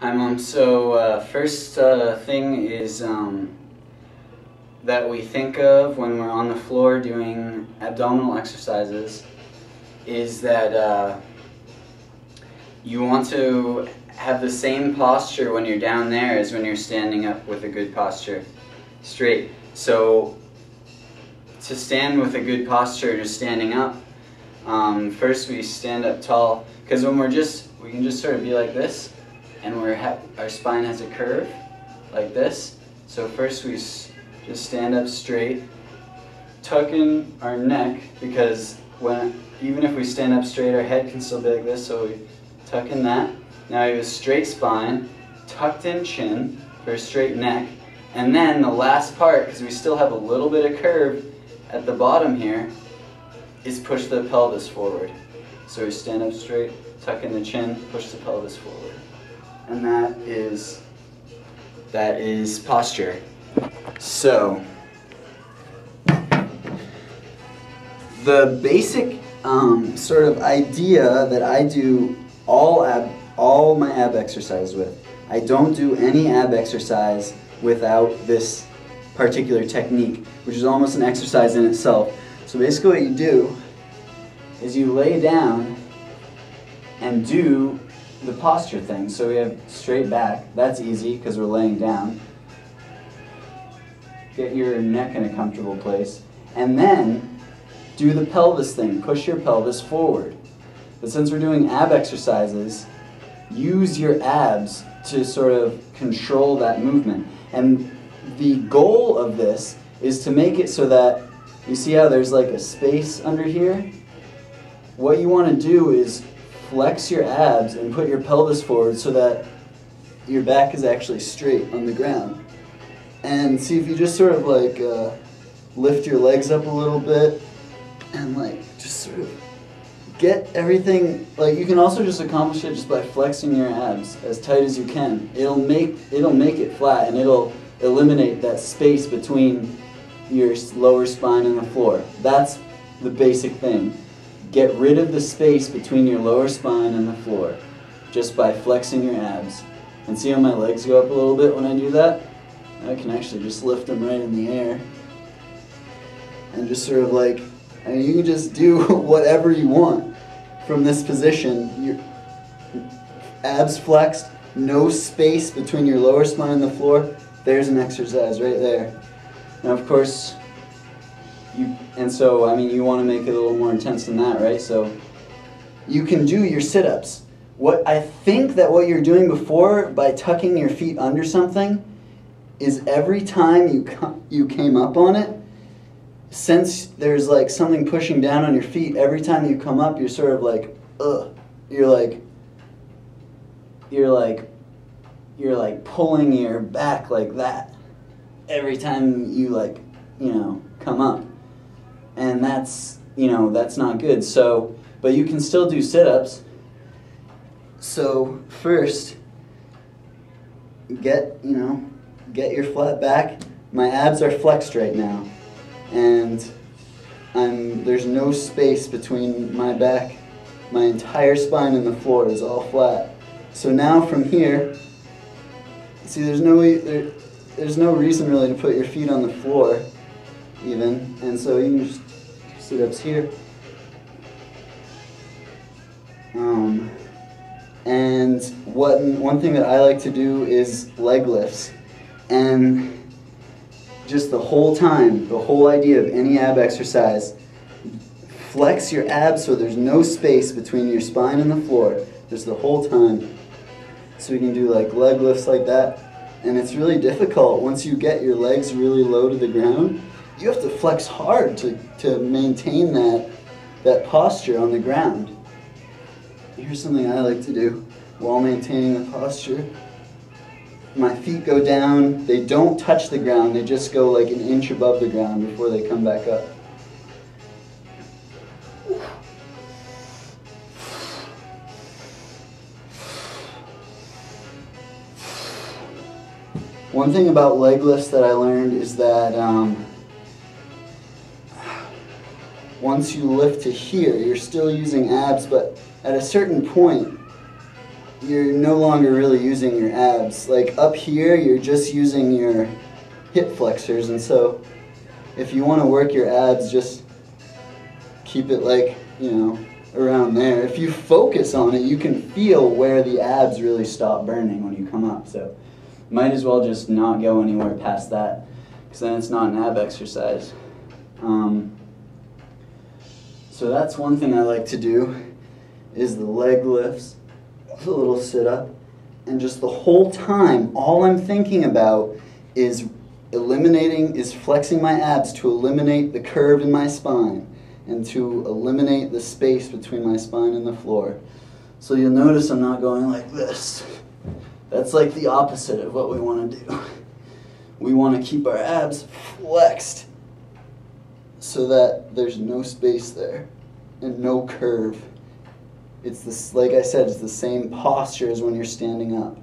Hi Mom. First thing is that we think of when we're on the floor doing abdominal exercises is that you want to have the same posture when you're down there as when you're standing up with a good posture, straight. So to stand with a good posture, just standing up, first we stand up tall, because when we can just sort of be like this, and our spine has a curve like this. So first we just stand up straight, tuck in our neck, because even if we stand up straight, our head can still be like this, so we tuck in that. Now we have a straight spine, tucked in chin for a straight neck, and then the last part, because we still have a little bit of curve at the bottom here, is push the pelvis forward. So we stand up straight, tuck in the chin, push the pelvis forward. And that is posture. So the basic sort of idea that I do all my ab exercises with. I don't do any ab exercise without this particular technique, which is almost an exercise in itself. So basically what you do is you lay down and do the posture thing. So we have straight back. That's easy because we're laying down. Get your neck in a comfortable place. And then do the pelvis thing. Push your pelvis forward. But since we're doing ab exercises, use your abs to sort of control that movement. And the goal of this is to make it so that, you see how there's like a space under here? What you want to do is flex your abs and put your pelvis forward so that your back is actually straight on the ground. And see if you just sort of like lift your legs up a little bit and like just sort of get everything, like you can also just accomplish it just by flexing your abs as tight as you can. It'll make it flat, and it'll eliminate that space between your lower spine and the floor. That's the basic thing. Get rid of the space between your lower spine and the floor just by flexing your abs. And see how my legs go up a little bit when I do that? I can actually just lift them right in the air. And just sort of like, I mean, you can just do whatever you want from this position. Your abs flexed, no space between your lower spine and the floor. There's an exercise right there. Now, of course, you want to make it a little more intense than that, right? So you can do your sit-ups. I think that what you're doing before by tucking your feet under something is every time you came up on it, since there's like something pushing down on your feet, every time you come up, you're sort of like, ugh. You're like pulling your back like that every time you come up. And that's not good. So, but you can still do sit-ups. So first, get your flat back. My abs are flexed right now, and there's no space between my back. My entire spine and the floor is all flat. So now from here, see, there's no reason really to put your feet on the floor even, and so you can just sit-ups here. And one thing that I like to do is leg lifts. And just the whole time, the whole idea of any ab exercise, flex your abs so there's no space between your spine and the floor, just the whole time. So we can do like leg lifts like that. And it's really difficult once you get your legs really low to the ground. You have to flex hard to maintain that posture on the ground. Here's something I like to do while maintaining the posture. My feet go down, they don't touch the ground, they just go like an inch above the ground before they come back up. One thing about leg lifts that I learned is that once you lift to here, you're still using abs, but at a certain point, you're no longer really using your abs. Like up here, you're just using your hip flexors, and so if you want to work your abs, just keep it like, you know, around there. If you focus on it, you can feel where the abs really stop burning when you come up. So might as well just not go anywhere past that, because then it's not an ab exercise. So that's one thing I like to do, is the leg lifts, a little sit-up, and just the whole time, all I'm thinking about is flexing my abs to eliminate the curve in my spine and to eliminate the space between my spine and the floor. So you'll notice I'm not going like this. That's like the opposite of what we want to do. We want to keep our abs flexed so that there's no space there and no curve. It's this, like I said, it's the same posture as when you're standing up.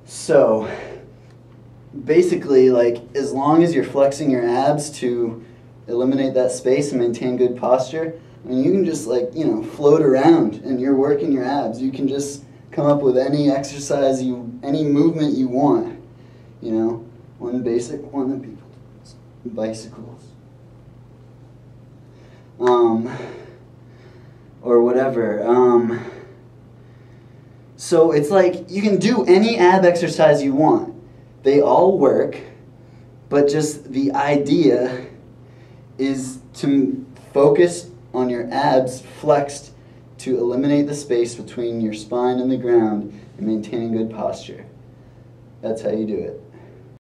So basically, like, as long as you're flexing your abs to eliminate that space and maintain good posture, I mean, you can just, like, you know, float around and you're working your abs. You can just come up with any exercise any movement you want. You know, one basic one that people do, bicycles. Or whatever. So it's like you can do any ab exercise you want. They all work, but just the idea is to focus on your abs flexed to eliminate the space between your spine and the ground and maintaining good posture. That's how you do it.